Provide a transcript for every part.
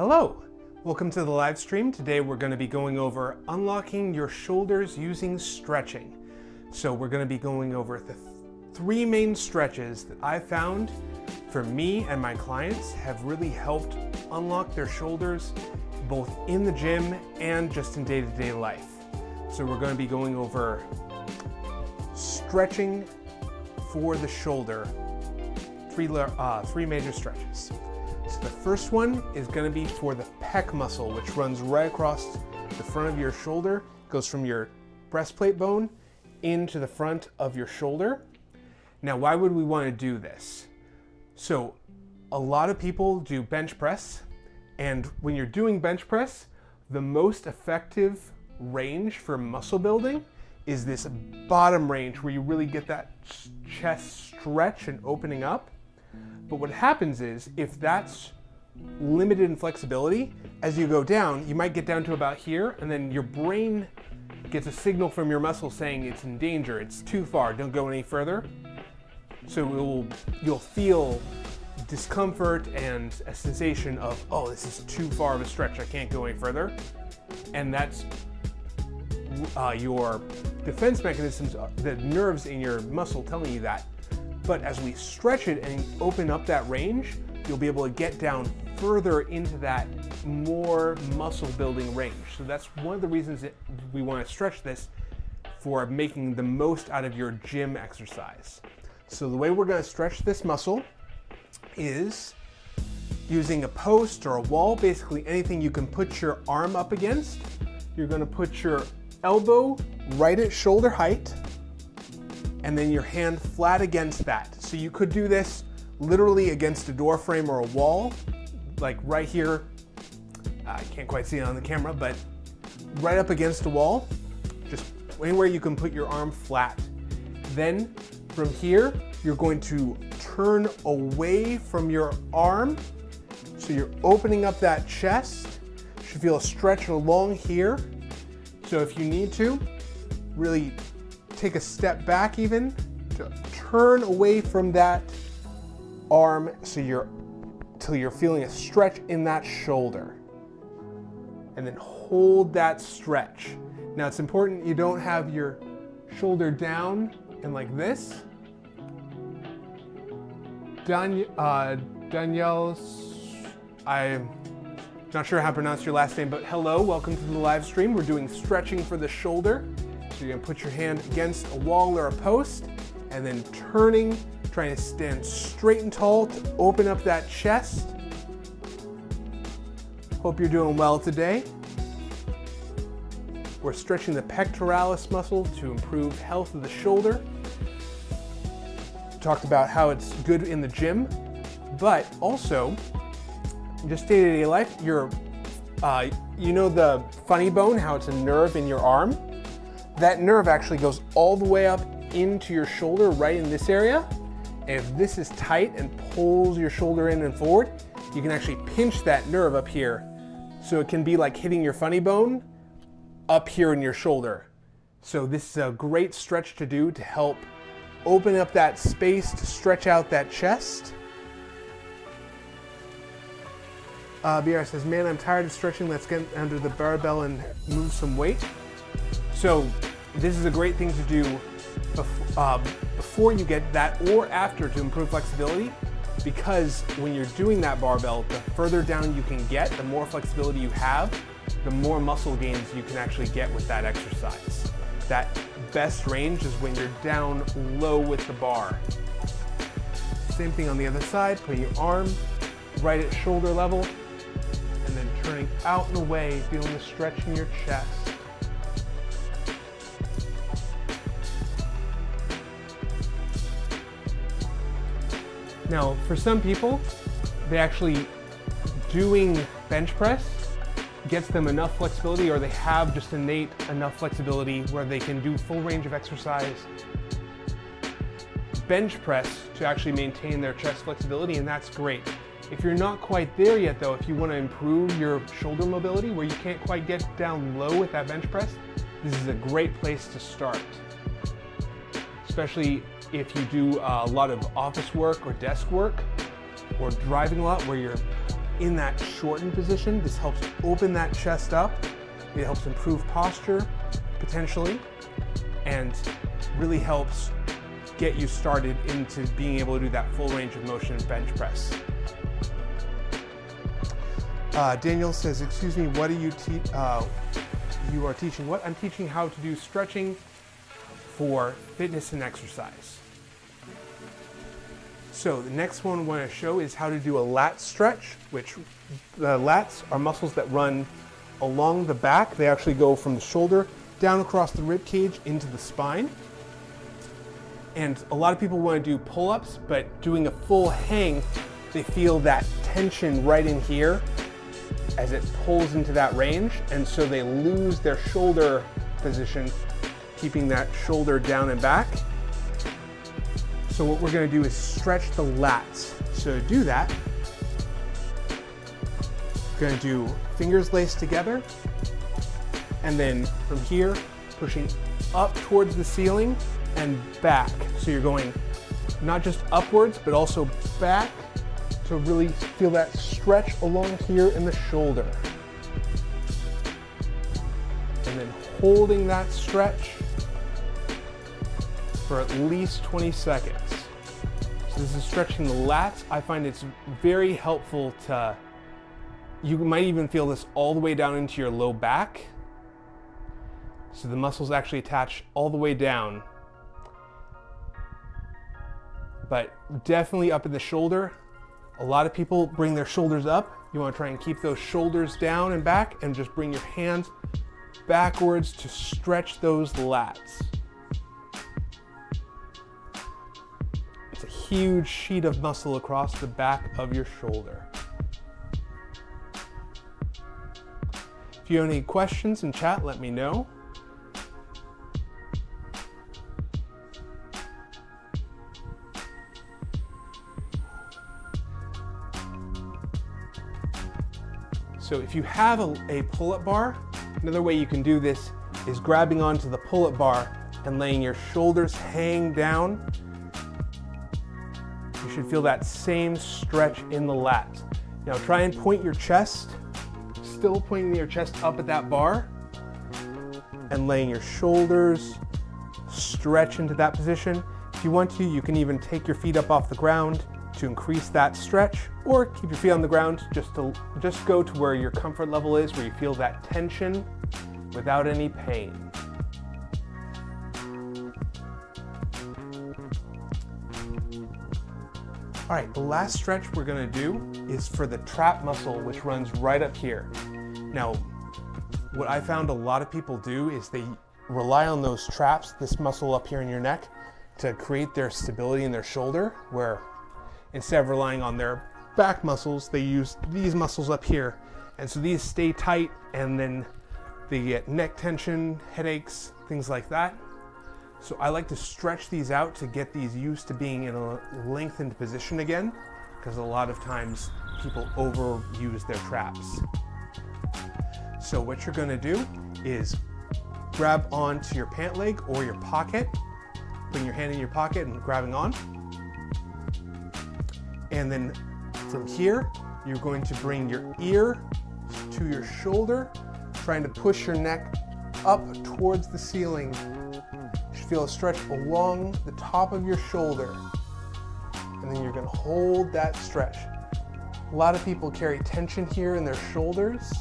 Hello, welcome to the live stream. Today we're going to be going over unlocking your shoulders using stretching. So we're going to be going over the three main stretches that I found for me and my clients have really helped unlock their shoulders both in the gym and just in day-to-day life. So we're going to be going over stretching for the shoulder, three major stretches. So the first one is going to be for the pec muscle, which runs right across the front of your shoulder, goes from your breastplate bone into the front of your shoulder. Now, why would we want to do this? So a lot of people do bench press, and when you're doing bench press, the most effective range for muscle building is this bottom range where you really get that chest stretch and opening up. But what happens is, if that's limited in flexibility, as you go down, you might get down to about here, and then your brain gets a signal from your muscle saying it's in danger, it's too far, don't go any further. So you'll feel discomfort and a sensation of, oh, this is too far of a stretch, I can't go any further. And that's your defense mechanisms, the nerves in your muscle telling you that. But as we stretch it and open up that range, you'll be able to get down further into that more muscle building range. So that's one of the reasons that we want to stretch this, for making the most out of your gym exercise. So the way we're going to stretch this muscle is using a post or a wall, basically anything you can put your arm up against. You're going to put your elbow right at shoulder height, and then your hand flat against that. So you could do this literally against a door frame or a wall, like right here. I can't quite see it on the camera, but right up against a wall, just anywhere you can put your arm flat. Then from here, you're going to turn away from your arm. So you're opening up that chest. You should feel a stretch along here. So if you need to, really take a step back even to turn away from that arm till you're feeling a stretch in that shoulder, and then hold that stretch. Now it's important you don't have your shoulder down and like this. Danielle, I'm not sure how to pronounce your last name, but hello, welcome to the live stream. We're doing stretching for the shoulder. So you're gonna put your hand against a wall or a post, and then turning, trying to stand straight and tall to open up that chest. Hope you're doing well today. We're stretching the pectoralis muscle to improve health of the shoulder. We talked about how it's good in the gym, but also just day-to-day life. You know the funny bone, how it's a nerve in your arm? That nerve actually goes all the way up into your shoulder, right in this area. And if this is tight and pulls your shoulder in and forward, you can actually pinch that nerve up here. So it can be like hitting your funny bone up here in your shoulder. So this is a great stretch to do to help open up that space to stretch out that chest. BR says, man, I'm tired of stretching. Let's get under the barbell and move some weight. So this is a great thing to do before you get that or after to improve flexibility, because when you're doing that barbell, the further down you can get, the more flexibility you have, the more muscle gains you can actually get with that exercise. That best range is when you're down low with the bar. Same thing on the other side, putting your arm right at shoulder level, and then turning out and away, feeling the stretch in your chest. Now, for some people, they actually doing bench press gets them enough flexibility, or they have just innate enough flexibility where they can do full range of exercise bench press to actually maintain their chest flexibility, and that's great. If you're not quite there yet though, if you want to improve your shoulder mobility where you can't quite get down low with that bench press, this is a great place to start. Especially if you do a lot of office work or desk work or driving a lot where you're in that shortened position. This helps open that chest up. It helps improve posture, potentially, and really helps get you started into being able to do that full range of motion bench press. Daniel says, excuse me, what do you teach? You are teaching what? I'm teaching how to do stretching for fitness and exercise. So the next one I want to show is how to do a lat stretch, which the lats are muscles that run along the back. They actually go from the shoulder down across the rib cage into the spine. And a lot of people want to do pull-ups, but doing a full hang, they feel that tension right in here as it pulls into that range, and so they lose their shoulder position, keeping that shoulder down and back. So what we're going to do is stretch the lats. So to do that, we're going to do fingers laced together, and then from here, pushing up towards the ceiling and back. So you're going not just upwards, but also back to really feel that stretch along here in the shoulder. And then holding that stretch for at least 20 seconds. So this is stretching the lats. I find it's very helpful to, you might even feel this all the way down into your low back. So the muscles actually attach all the way down. But definitely up in the shoulder. A lot of people bring their shoulders up. You want to try and keep those shoulders down and back, and just bring your hands backwards to stretch those lats. It's a huge sheet of muscle across the back of your shoulder. If you have any questions in chat, let me know. So if you have a pull-up bar, another way you can do this is grabbing onto the pull-up bar and letting your shoulders hang down. You should feel that same stretch in the lats. Now try and point your chest, still pointing your chest up at that bar, and letting your shoulders stretch into that position. If you want to, you can even take your feet up off the ground to increase that stretch, or keep your feet on the ground, just go to where your comfort level is, where you feel that tension without any pain. All right, the last stretch we're gonna do is for the trap muscle, which runs right up here. Now, what I found a lot of people do is they rely on those traps, this muscle up here in your neck, to create their stability in their shoulder, where instead of relying on their back muscles, they use these muscles up here. And so these stay tight, and then they get neck tension, headaches, things like that. So I like to stretch these out to get these used to being in a lengthened position again, because a lot of times people overuse their traps. So what you're gonna do is grab onto your pant leg or your pocket, putting your hand in your pocket and grabbing on. And then from here, you're going to bring your ear to your shoulder, trying to push your neck up towards the ceiling. You should feel a stretch along the top of your shoulder. And then you're going to hold that stretch. A lot of people carry tension here in their shoulders.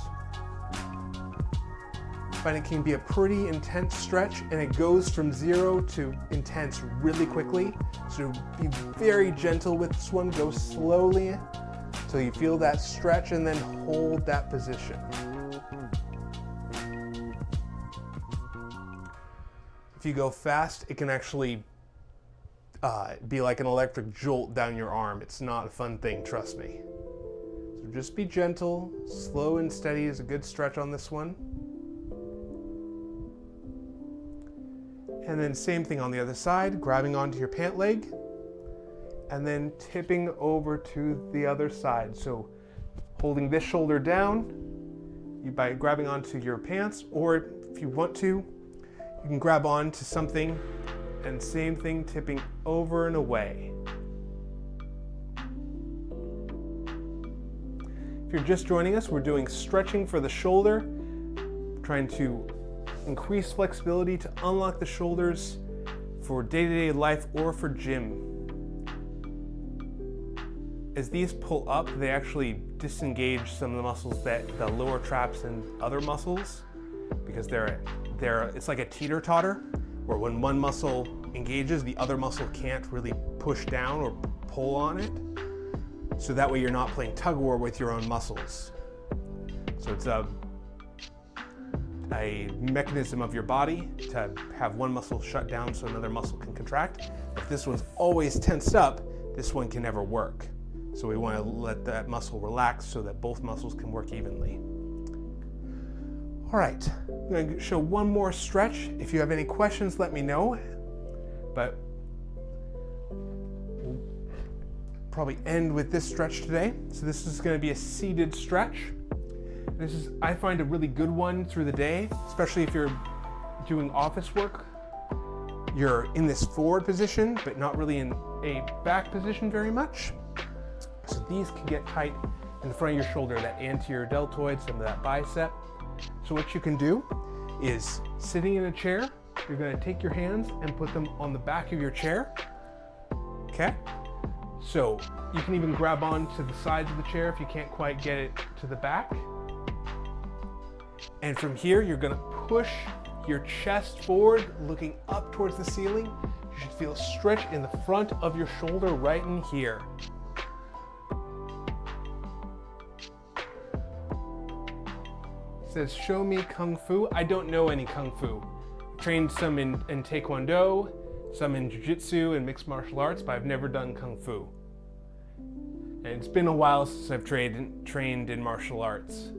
I find it can be a pretty intense stretch, and it goes from 0 to intense really quickly. So be very gentle with this one. Go slowly until you feel that stretch, and then hold that position. If you go fast, it can actually be like an electric jolt down your arm. It's not a fun thing, trust me. So just be gentle. Slow and steady is a good stretch on this one. And then same thing on the other side, grabbing onto your pant leg, and then tipping over to the other side. So holding this shoulder down by grabbing onto your pants, or if you want to, you can grab onto something, and same thing, tipping over and away. If you're just joining us, we're doing stretching for the shoulder, trying to increase flexibility to unlock the shoulders for day-to-day life or for gym. As these pull up, they actually disengage some of the muscles, the lower traps and other muscles, because it's like a teeter-totter, where when one muscle engages, the other muscle can't really push down or pull on it. So that way you're not playing tug of war with your own muscles. So it's a mechanism of your body to have one muscle shut down so another muscle can contract. If this one's always tensed up, this one can never work. So we want to let that muscle relax so that both muscles can work evenly. All right, I'm going to show one more stretch. If you have any questions, let me know. But we'll probably end with this stretch today. So this is going to be a seated stretch. This is, I find, a really good one through the day, especially if you're doing office work. You're in this forward position, but not really in a back position very much. So these can get tight in the front of your shoulder, that anterior deltoid, some of that bicep. So what you can do is, sitting in a chair, you're going to take your hands and put them on the back of your chair. Okay? So you can even grab on to the sides of the chair if you can't quite get it to the back. And from here, you're going to push your chest forward, looking up towards the ceiling. You should feel a stretch in the front of your shoulder right in here. It says, show me Kung Fu. I don't know any Kung Fu. I trained some in Taekwondo, some in Jiu-Jitsu and mixed martial arts, but I've never done Kung Fu. And it's been a while since I've trained in martial arts.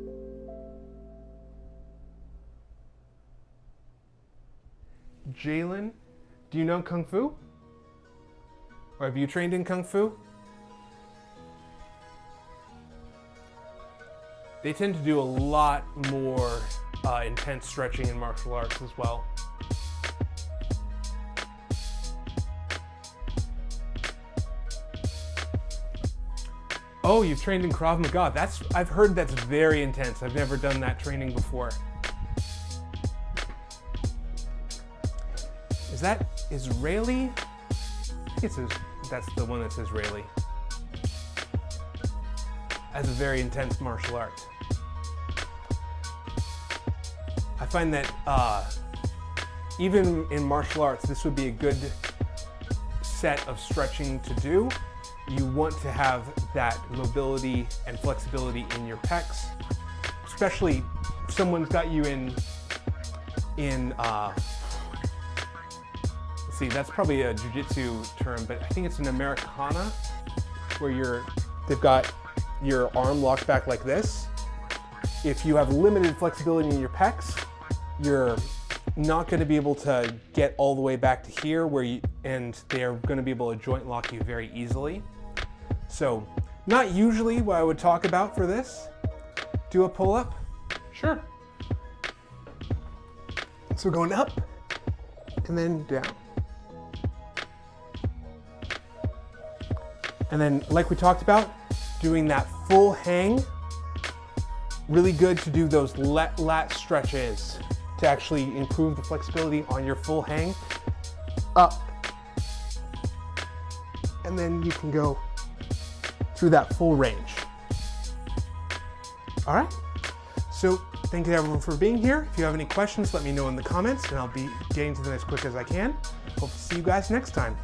Jalen, do you know Kung Fu? Or have you trained in Kung Fu? They tend to do a lot more intense stretching in martial arts as well. Oh, you've trained in Krav Maga. I've heard that's very intense. I've never done that training before. Is that Israeli? I think that's the one that's Israeli. That's a very intense martial art. I find that even in martial arts, this would be a good set of stretching to do. You want to have that mobility and flexibility in your pecs, especially if someone's got you in let's see, that's probably a jiu-jitsu term, but I think it's an Americana, where they've got your arm locked back like this. If you have limited flexibility in your pecs, you're not going to be able to get all the way back to here and they're going to be able to joint lock you very easily. So, not usually what I would talk about for this. Do a pull-up? Sure. So going up and then down. And then, like we talked about, doing that full hang. Really good to do those lat stretches to actually improve the flexibility on your full hang. Up. And then you can go through that full range. All right. So thank you everyone for being here. If you have any questions, let me know in the comments and I'll be getting to them as quick as I can. Hope to see you guys next time.